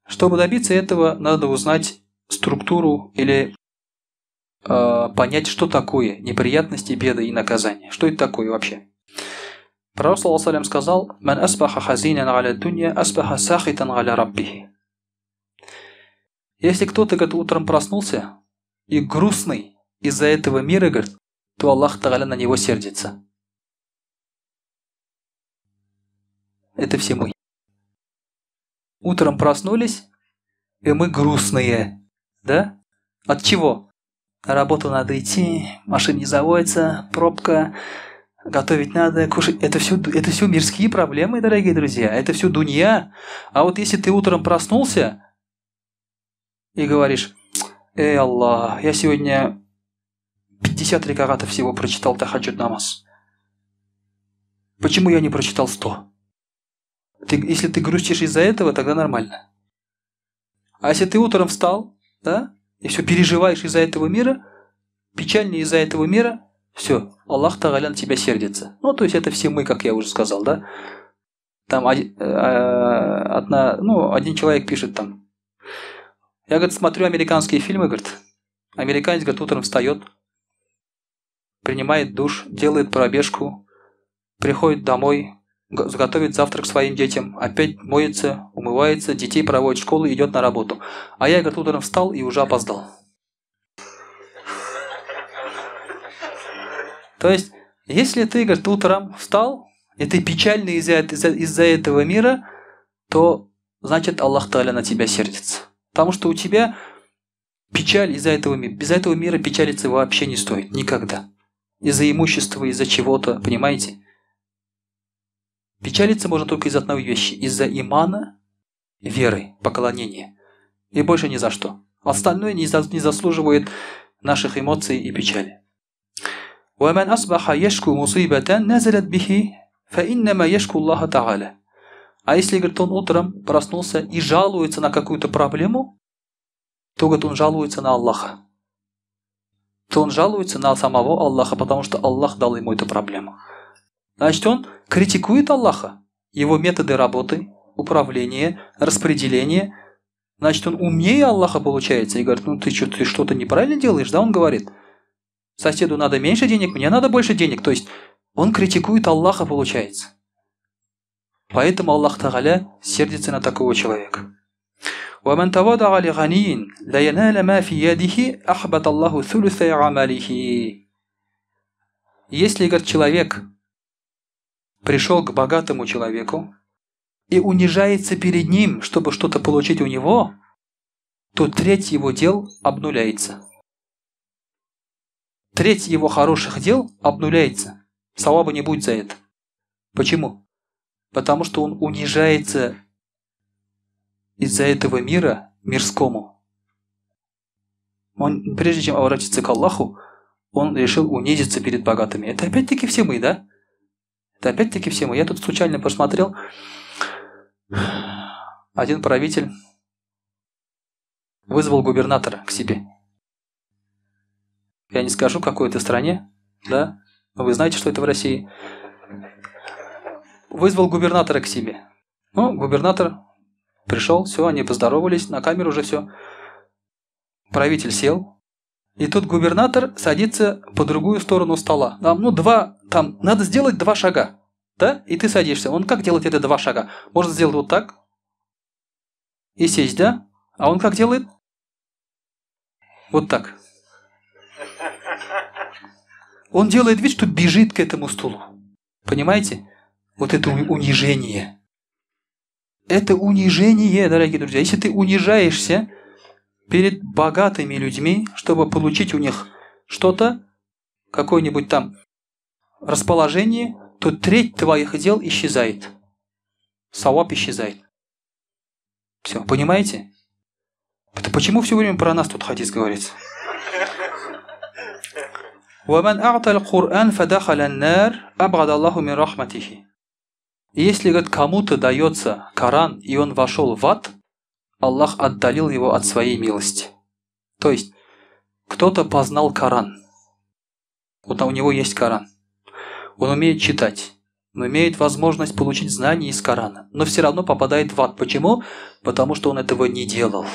Чтобы добиться этого, надо узнать структуру или понять, что такое неприятности, беды и наказания. Что это такое вообще? Пророк саллаллаху алейхи сказал: «Ман асбаха хазинан аля дунья, асбаха сахитан аля раббихи». Если кто-то утром проснулся и грустный из-за этого мира, говорит, то Аллах Тааля на него сердится. Это все мы. Утром проснулись, и мы грустные. Да? От чего? На работу надо идти, машина не заводится, пробка, готовить надо, кушать. Это все мирские проблемы, дорогие друзья. Это все дунья. А вот если ты утром проснулся и говоришь: «Эй, Аллах, я сегодня 50 ракатов всего прочитал тахаджуд намаз. Почему я не прочитал 100?» Если ты грустишь из-за этого, тогда нормально. А если ты утром встал, да, и все переживаешь из-за этого мира, печальнее из-за этого мира, все, Аллах Тааля на тебя сердится. Ну, то есть это все мы, как я уже сказал, да. Там один человек пишет там. Я, говорит, смотрю американские фильмы, говорит. Американец, говорит, утром встает, принимает душ, делает пробежку, приходит домой, готовит завтрак своим детям, опять моется, умывается, детей проводит в школу и идет на работу. А я, говорит, утром встал и уже опоздал. То есть, если ты, говорит, утром встал, и ты печальный из-за этого мира, то значит Аллах Тааля на тебя сердится. Потому что у тебя печаль из-за этого мира. Из-за этого мира печалиться вообще не стоит. Никогда. Из-за имущества, из-за чего-то, понимаете? Печалиться можно только из одной вещи. Из-за имана, веры, поклонения. И больше ни за что. Остальное не заслуживает наших эмоций и печали. وَمَنْ أَصْبَحَ يَشْكُ مُصِيبَةً نَزَلَتْ بِهِ فَإِنَّمَا يَشْكُ اللَّهَ تَعَالَى. А если, говорит, он утром проснулся и жалуется на какую-то проблему, то, говорит, он жалуется на Аллаха. То он жалуется на самого Аллаха, потому что Аллах дал ему эту проблему. Значит, он критикует Аллаха, его методы работы, управления, распределения. Значит, он умнее Аллаха получается и говорит: ты что-то неправильно делаешь, да? Он говорит: соседу надо меньше денег, мне надо больше денег. То есть он критикует Аллаха, получается. Поэтому Аллах Тааля сердится на такого человека. وَمَنْ تَوَضَعَ لِغَنِيٍّ لَيَنَالَ مَا فِي يَدِهِ أَحْبَطَ اللَّهُ ثُلُثَ عَمَلِهِ. Если, говорит, человек пришел к богатому человеку и унижается перед ним, чтобы что-то получить у него, то треть его дел обнуляется. Треть его хороших дел обнуляется. Саваба не будет за это. Почему? Потому что он унижается из-за этого мира мирскому. Он, прежде чем обратиться к Аллаху, он решил унизиться перед богатыми. Это опять-таки все мы, да? Это опять-таки все мы. Я тут случайно посмотрел. Один правитель вызвал губернатора к себе. Я не скажу, в какой это стране, да? Но вы знаете, что это в России. Вызвал губернатора к себе. Ну, губернатор пришел, все, они поздоровались, на камеру уже все. Правитель сел. И тут губернатор садится по другую сторону стола. Там надо сделать 2 шага. Да? И ты садишься. Он как делает это 2 шага? Можно сделать вот так. И сесть, да? А он как делает? Вот так. Он делает вид, что бежит к этому стулу. Понимаете? Вот это унижение. Это унижение, дорогие друзья. Если ты унижаешься перед богатыми людьми, чтобы получить у них что-то, какое-нибудь там расположение, то треть твоих дел исчезает. Саваб исчезает. Все, понимаете? Это почему все время про нас тут хадис говорится? وَمَنْ أَعْطَى الْقُرْآنَ فَدَخَلَ النَّارِ أَبْغَضَ اللَّهُ مِنْ رَحْمَتِهِ. Если, говорит, кому-то дается Коран, и он вошел в ад, Аллах отдалил его от своей милости. То есть, кто-то познал Коран. Вот у него есть Коран. Он умеет читать. Он имеет возможность получить знания из Корана. Но все равно попадает в ад. Почему? Потому что он этого не делал.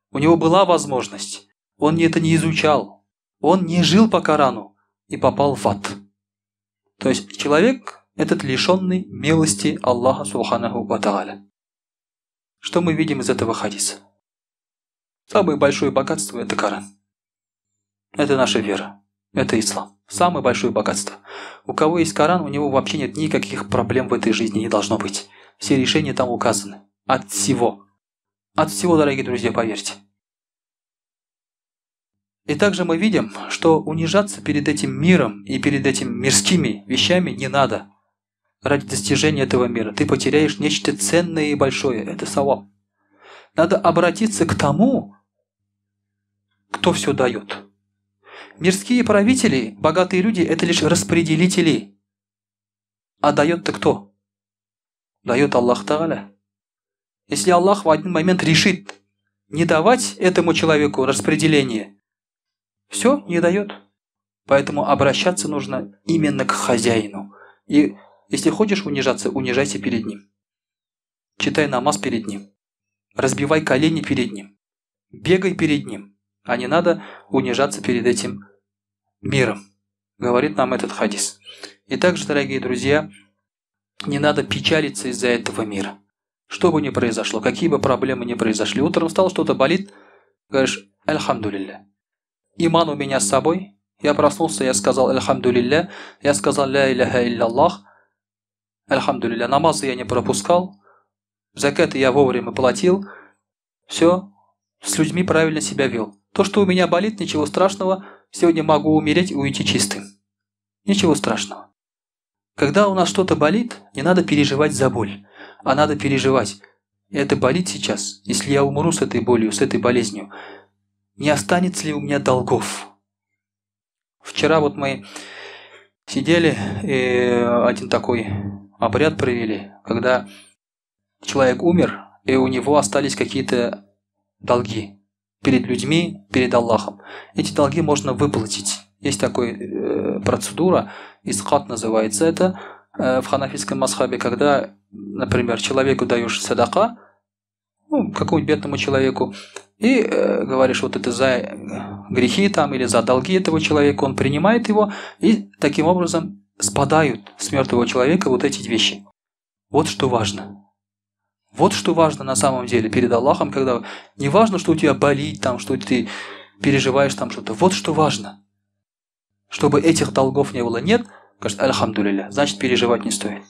У него была возможность. Он это не изучал. Он не жил по Корану и попал в ад. То есть, человек этот лишенный милости Аллаха Субханаху ва Тааля. Что мы видим из этого хадиса? Самое большое богатство – это Коран. Это наша вера. Это ислам. Самое большое богатство. У кого есть Коран, у него вообще нет никаких проблем в этой жизни, не должно быть. Все решения там указаны. От всего. От всего, дорогие друзья, поверьте. И также мы видим, что унижаться перед этим миром и перед этими мирскими вещами не надо. Ради достижения этого мира ты потеряешь нечто ценное и большое. Это саваб. Надо обратиться к тому, кто все дает. Мирские правители, богатые люди – это лишь распределители. А дает-то кто? Дает Аллах Тааля. Если Аллах в один момент решит не давать этому человеку распределение, все, не дает. Поэтому обращаться нужно именно к хозяину. И если хочешь унижаться, унижайся перед ним. Читай намаз перед ним. Разбивай колени перед ним. Бегай перед ним. А не надо унижаться перед этим миром. Говорит нам этот хадис. И также, дорогие друзья, не надо печалиться из-за этого мира. Что бы ни произошло, какие бы проблемы ни произошли. Утром встал, что-то болит, говоришь «Альхамдулилля». Иман у меня с собой. Я проснулся, я сказал «Альхамдулилля». Я сказал «Ля иляха илляллах». Альхамдулилля. Намазы я не пропускал. Закаты я вовремя платил. Все. С людьми правильно себя вел. То, что у меня болит, ничего страшного. Сегодня могу умереть и уйти чистым. Ничего страшного. Когда у нас что-то болит, не надо переживать за боль. А надо переживать. Это болит сейчас. Если я умру с этой болью, с этой болезнью, не останется ли у меня долгов? Вчера вот мы сидели и один такой обряд провели, когда человек умер, и у него остались какие-то долги перед людьми, перед Аллахом. Эти долги можно выплатить. Есть такая процедура, исхат называется это, в ханафитском мазхабе, когда, например, человеку даешь садака, какому-нибудь бедному человеку, и говоришь, вот это за грехи там или за долги этого человека, он принимает его, и таким образом спадают с мертвого человека вот эти вещи. Вот что важно. Вот что важно на самом деле перед Аллахом, когда не важно, что у тебя болит, там, что ты переживаешь там что-то. Вот что важно. Чтобы этих долгов не было. Нет, говорит, альхамдулилля, значит переживать не стоит.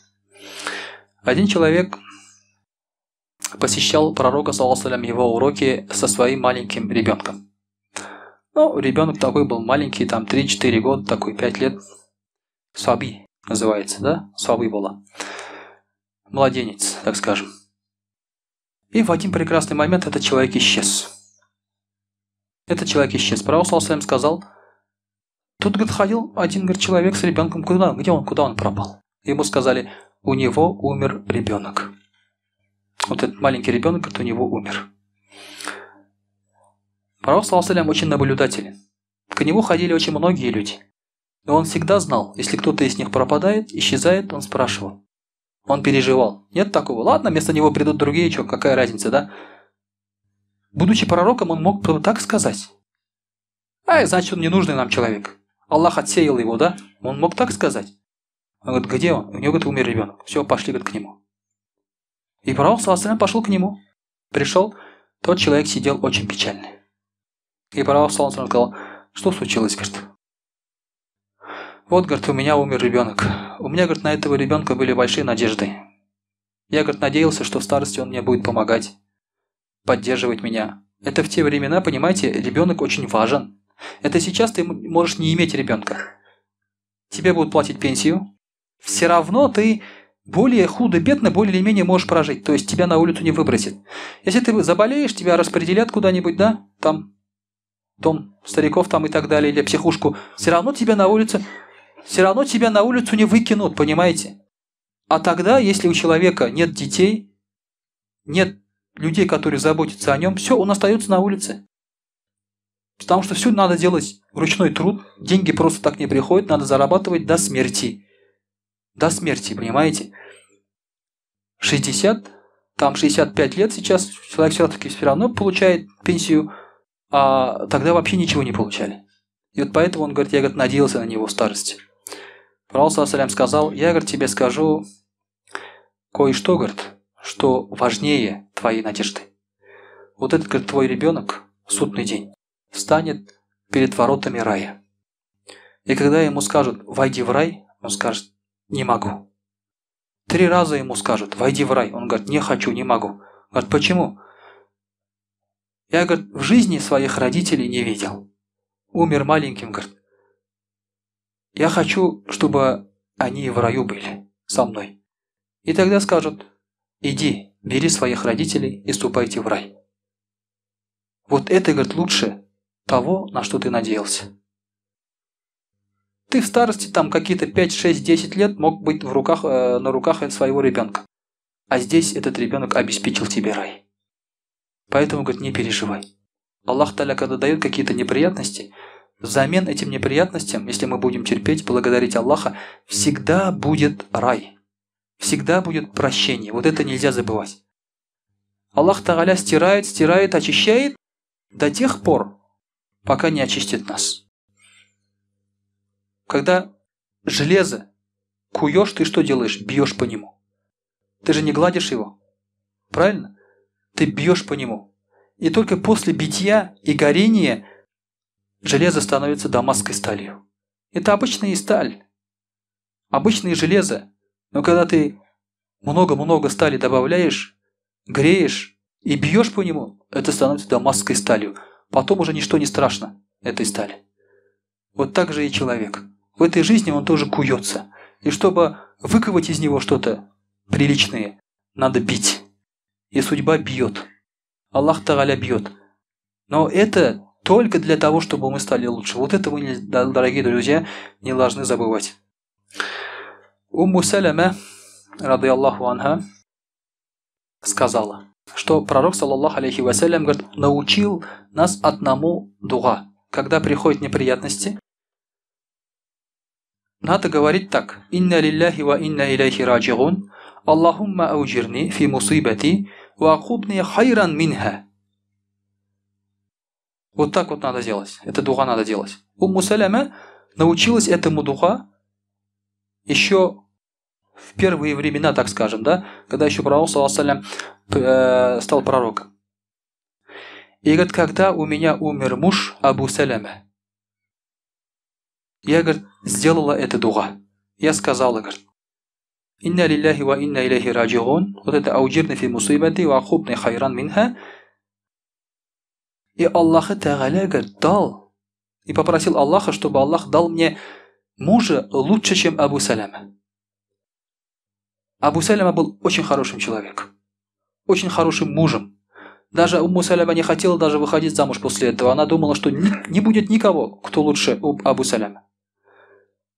Один человек посещал пророка, саллаллаху алейхи, его уроки со своим маленьким ребенком. Ребенок такой был маленький, там 3-4 года, такой 5 лет. Саби называется, да? Саби была. Младенец, так скажем. И в один прекрасный момент этот человек исчез. Этот человек исчез. Пророк, саллаллаху алейхи, сказал, тут, говорит, ходил один, говорит, человек с ребенком, куда он пропал? Ему сказали, у него умер ребенок. Вот этот маленький ребенок, говорит, у него умер. Пророк, саллаллаху алейхи, очень наблюдателен. К нему ходили очень многие люди. Но он всегда знал, если кто-то из них пропадает, исчезает, он спрашивал. Он переживал. Нет такого. Ладно, вместо него придут другие, что, какая разница, да? Будучи пророком, он мог так сказать. Значит, он ненужный нам человек. Аллах отсеял его, да? Он мог так сказать. Он говорит, где он? У него, говорит, умер ребенок. Все, пошли, говорит, к нему. И пророк, саллаллаху алейхи, пошел к нему. Пришел, тот человек сидел очень печальный. И пророк, саллаллаху алейхи, сказал, что случилось, говорит? Вот, говорит, у меня умер ребенок. У меня, говорит, на этого ребенка были большие надежды. Я, говорит, надеялся, что в старости он мне будет помогать, поддерживать меня. Это в те времена, понимаете, ребенок очень важен. Это сейчас ты можешь не иметь ребенка. Тебе будут платить пенсию. Все равно ты более худо-бедно, более или менее можешь прожить. То есть тебя на улицу не выбросит. Если ты заболеешь, тебя распределят куда-нибудь, да, там, дом стариков там и так далее, или психушку. Все равно тебя на улицу не выкинут, понимаете? А тогда, если у человека нет детей, нет людей, которые заботятся о нем, все, он остается на улице. Потому что все надо делать ручной труд, деньги просто так не приходят, надо зарабатывать до смерти. До смерти, понимаете? 60, там 65 лет сейчас, человек все равно получает пенсию, а тогда вообще ничего не получали. И вот поэтому он говорит, я, говорит, надеялся на него в старости. Пророк, саллаллаху алейхи, сказал, я, говорит, тебе скажу кое-что, говорит, что важнее твоей надежды. Вот этот, говорит, твой ребенок, в судный день встанет перед воротами рая. И когда ему скажут «войди в рай», он скажет «не могу». 3 раза ему скажут «войди в рай», он говорит «не хочу, не могу». Говорит «почему?» Я, говорит, в жизни своих родителей не видел. Умер маленьким, говорит. Я хочу, чтобы они в раю были со мной. И тогда скажут иди, бери своих родителей и ступайте в рай. Вот это, говорит, лучше того, на что ты надеялся. Ты в старости там какие-то 5, 6, 10 лет мог быть на руках своего ребенка. А здесь этот ребенок обеспечил тебе рай. Поэтому, говорит, не переживай. Аллах Та'аля, когда дает какие-то неприятности, взамен этим неприятностям, если мы будем терпеть, благодарить Аллаха, всегда будет рай. Всегда будет прощение. Вот это нельзя забывать. Аллах Та'аля стирает, очищает до тех пор, пока не очистит нас. Когда железо куешь, ты что делаешь? Бьешь по нему. Ты же не гладишь его. Правильно? Ты бьешь по нему. И только после битья и горения железо становится дамасской сталью. Это обычная сталь. Обычное железо. Но когда ты много-много стали добавляешь, греешь и бьешь по нему, это становится дамасской сталью. Потом уже ничто не страшно этой стали. Вот так же и человек. В этой жизни он тоже куется. И чтобы выковать из него что-то приличное, надо бить. И судьба бьет. Аллах Та'аля бьет. Но это только для того, чтобы мы стали лучше. Вот это вы, дорогие друзья, не должны забывать. Умму Салама, радийаллаху анха, сказала, что пророк, саллаллаху алейхи вассалям, говорит, научил нас одному дуа. Когда приходят неприятности, надо говорить так. Инна лилляхи ва инна илейхи раджигун. Аллахумма ауджирни фи мусибати ва акубни хайран минха. Вот так вот надо делать. Это дуа надо делать. Умму Салама научилась этому дуа еще в первые времена, так скажем, да, когда еще пророк, саллаллаху алейхи вассалям, стал пророком. И говорит, когда у меня умер муж Абу Салама, я, говорит, сделала это дуа. Я сказала, говорит, инна лилляхи ва инна илейхи раджигун, вот это ауджирни фи мусибати ва акубни хайран минха. И Аллах Та'аля, говорит, дал. И попросил Аллаха, чтобы Аллах дал мне мужа лучше, чем Абу Салама. Абу Салама был очень хорошим человеком. Очень хорошим мужем. Даже Умму Салама не хотела даже выходить замуж после этого. Она думала, что не будет никого, кто лучше Абу Салама.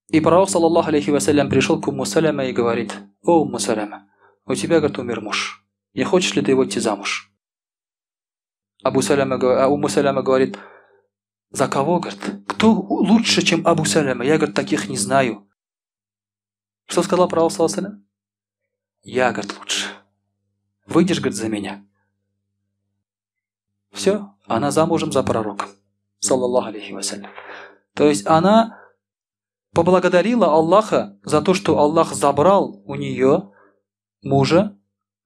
И пророк, саллаллаху алейхи вассалям, пришел к Умму Салама и говорит, о, Умму Салама, у тебя, говорит, умер муж. Не хочешь ли ты выйти замуж? Умму Салама говорит, за кого, говорит? Кто лучше, чем Абу Салама? Я, говорит, таких не знаю. Что сказал пророк, саллаллаху алейхи вассалям? Я, говорит, лучше. Выйдешь, говорит, за меня. Все, она замужем за пророком, саллаллаху алейхи вассалям. То есть она поблагодарила Аллаха за то, что Аллах забрал у нее мужа.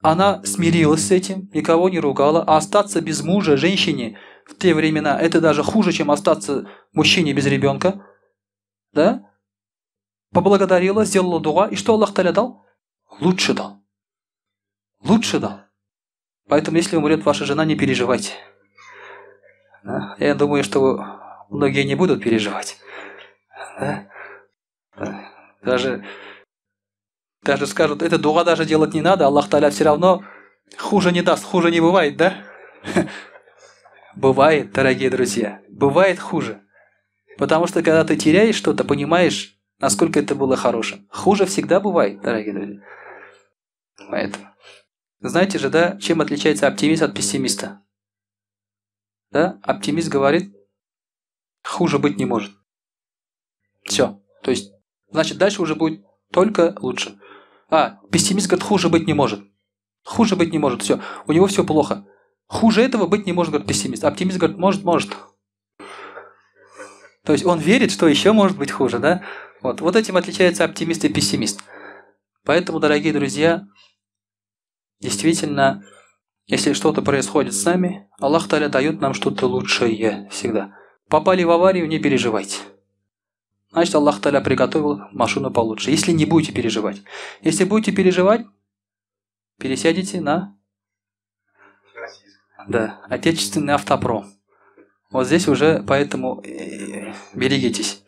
Она смирилась с этим, никого не ругала. А остаться без мужа женщине в те времена, это даже хуже, чем остаться мужчине без ребенка. Да? Поблагодарила, сделала дуа. И что Аллах Та'аля дал? Лучше дал. Лучше дал. Поэтому, если умрет ваша жена, не переживайте. Да? Я думаю, что многие не будут переживать. Да? Даже скажут, это дуа даже делать не надо, Аллах Та'аля все равно хуже не даст, хуже не бывает, да? Бывает, дорогие друзья, бывает хуже. Потому что когда ты теряешь что-то, понимаешь, насколько это было хорошим. Хуже всегда бывает, дорогие друзья. Поэтому. Знаете же, да, чем отличается оптимист от пессимиста? Да? Оптимист говорит, хуже быть не может. Все. То есть, значит, дальше уже будет только лучше. Пессимист говорит, хуже быть не может. Хуже быть не может. Все. У него все плохо. Хуже этого быть не может, говорит пессимист. Оптимист говорит, может. То есть он верит, что еще может быть хуже, да? Вот этим отличается оптимист и пессимист. Поэтому, дорогие друзья, действительно, Если что-то происходит с нами, Аллах Та'аля дает нам что-то лучшее всегда. Попали в аварию, не переживайте. Значит, Аллах Та'аля приготовил машину получше. Если не будете переживать. Если будете переживать, пересядете на отечественный автопром. Вот здесь уже поэтому берегитесь.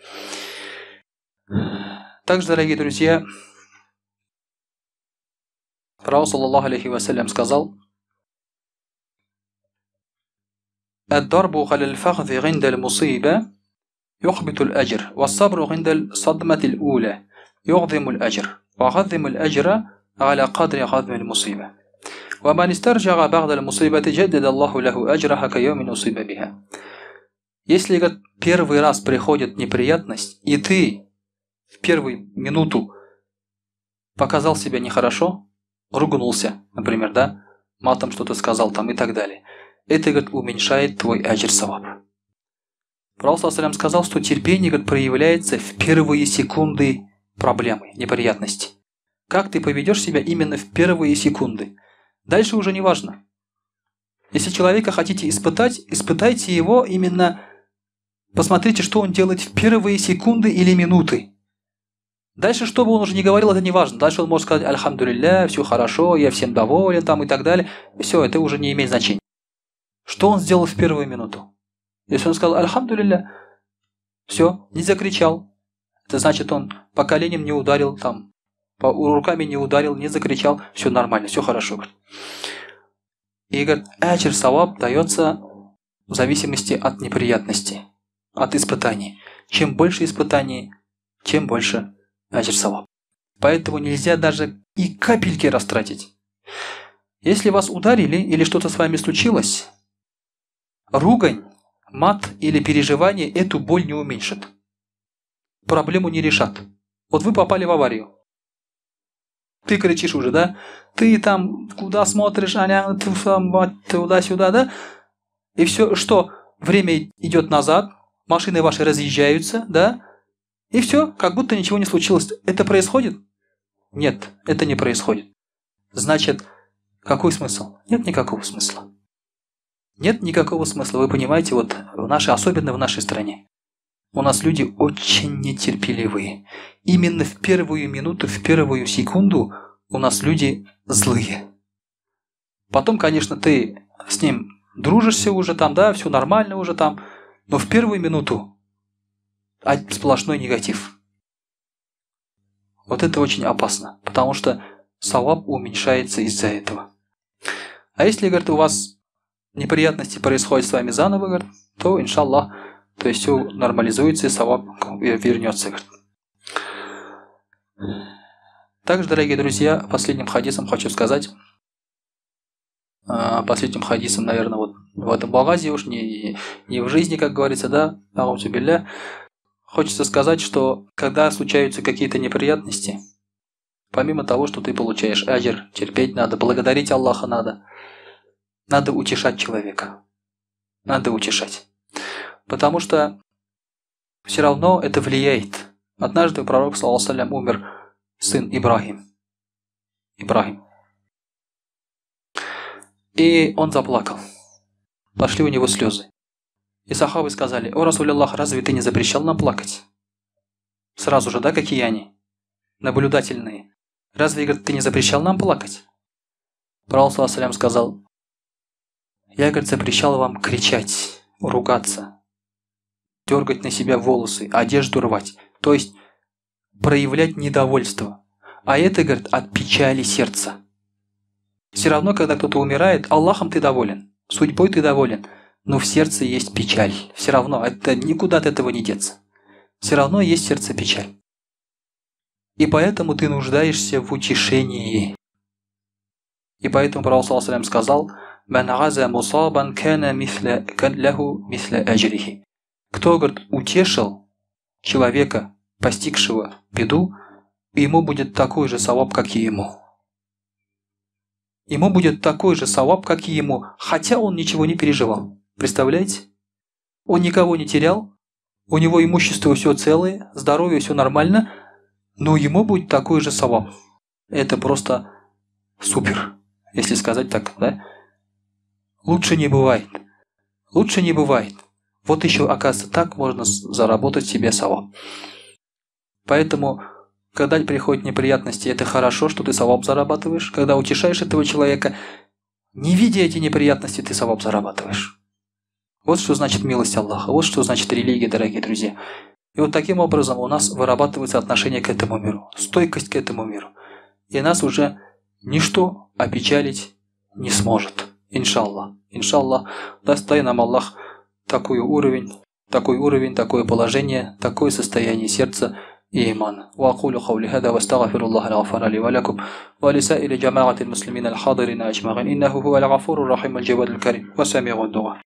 Также, дорогие друзья, Пророк саллаллаху алейхи вассалям сказал: الضرب على الفخذ عند المصيبة يحبط الأجر والصبر عند الصدمة الأولى يعظم الأجر وعظم الأجر على قدر عظم المصيبة ومن استرجع بعد المصيبة جدد الله له أجرها كيوم أصيب بها. Если, говорит, первый раз приходит неприятность, и ты в первую минуту показал себя нехорошо, ругнулся, например, да, матом что-то сказал там и так далее, это, говорит, уменьшает твой аджр саваб. Пророк саллаллаху сказал, что терпение, говорит, проявляется в первые секунды проблемы, неприятности. Как ты поведешь себя именно в первые секунды. Дальше уже не важно. Если человека хотите испытать, испытайте его именно, посмотрите, что он делает в первые секунды или минуты. Дальше, что бы он уже не говорил, это не важно. Дальше он может сказать: «Альхамдулилля, все хорошо, я всем доволен», там и так далее. Все, это уже не имеет значения. Что он сделал в первую минуту? Если он сказал «Альхамдулилля», все, не закричал. Это значит, он по коленям не ударил, там, по руками не ударил, не закричал. Все нормально, все хорошо. И, говорит, аджр саваб дается в зависимости от неприятности, от испытаний. Чем больше испытаний, тем больше аджр саваб. Поэтому нельзя даже и капельки растратить. Если вас ударили или что-то с вами случилось, ругань, мат или переживание эту боль не уменьшит. Проблему не решат. Вот вы попали в аварию. Ты кричишь уже, да? Ты там куда смотришь, Аня, ты туда-сюда, да? И все, что? Время идет назад, машины ваши разъезжаются, да? И все, как будто ничего не случилось. Это происходит? Нет, это не происходит. Значит, какой смысл? Нет никакого смысла. Нет никакого смысла. Вы понимаете, вот особенно в нашей стране, у нас люди очень нетерпеливые. Именно в первую минуту, в первую секунду у нас люди злые. Потом, конечно, ты с ним дружишься уже там, да, все нормально уже там, но в первую минуту сплошной негатив. Вот это очень опасно, потому что саваб уменьшается из-за этого. А если, говорит, у вас неприятности происходят с вами заново, говорит, то, иншаллах, то есть все нормализуется и саваб вернется. Также, дорогие друзья, последним хадисом хочу сказать, последним хадисом, наверное, вот в этом благазе уж не в жизни, как говорится, да, аузубилля, хочется сказать, что когда случаются какие-то неприятности, помимо того, что ты получаешь аджр, терпеть надо, благодарить Аллаха надо утешать человека. Надо утешать. Потому что все равно это влияет. Однажды пророк, саллаллаху алейхи ва саллям, умер сын Ибрахим. И он заплакал. Пошли у него слезы. И сахабы сказали: «О, Расуль-Аллах, разве ты не запрещал нам плакать?» Сразу же, да, какие они? Наблюдательные. Разве, говорит, ты не запрещал нам плакать? Пророк, саллаллаху алейхи ва саллям, сказал: «Я, говорит, запрещал вам кричать, ругаться, дергать на себя волосы, одежду рвать, то есть проявлять недовольство. А это, говорит, от печали сердца. Все равно, когда кто-то умирает, Аллахом ты доволен, судьбой ты доволен, но в сердце есть печаль. Все равно, это никуда от этого не деться. Все равно есть в сердце печаль. И поэтому ты нуждаешься в утешении. И поэтому Пророк, саллаллаху алейхи ва саллям, сказал: «Ман газа мусабан кана лаху мисля аджрихи». Кто, говорит, утешил человека, постигшего беду, ему будет такой же саваб, как и ему. Ему будет такой же саваб, как и ему, хотя он ничего не переживал. Представляете? Он никого не терял, у него имущество все целое, здоровье все нормально, но ему будет такой же саваб. Это просто супер, если сказать так, да? Лучше не бывает. Лучше не бывает. Вот еще, оказывается, так можно заработать себе саваб. Поэтому, когда приходят неприятности, это хорошо, что ты саваб зарабатываешь. Когда утешаешь этого человека, не видя эти неприятности, ты саваб зарабатываешь. Вот что значит милость Аллаха, вот что значит религия, дорогие друзья. И вот таким образом у нас вырабатывается отношение к этому миру, стойкость к этому миру. И нас уже ничто опечалить не сможет. Иншаллах. Иншаллах, дай нам Аллах такой уровень, такое положение, такое состояние сердца и имана. وأقول قولي هذا واستغفر الله الغفار لي ولكم ولسائر جماعة المسلمين الحاضرين أجمعين إنه هو الغفور الرحيم الجواد الكريم وسميع الدعاء.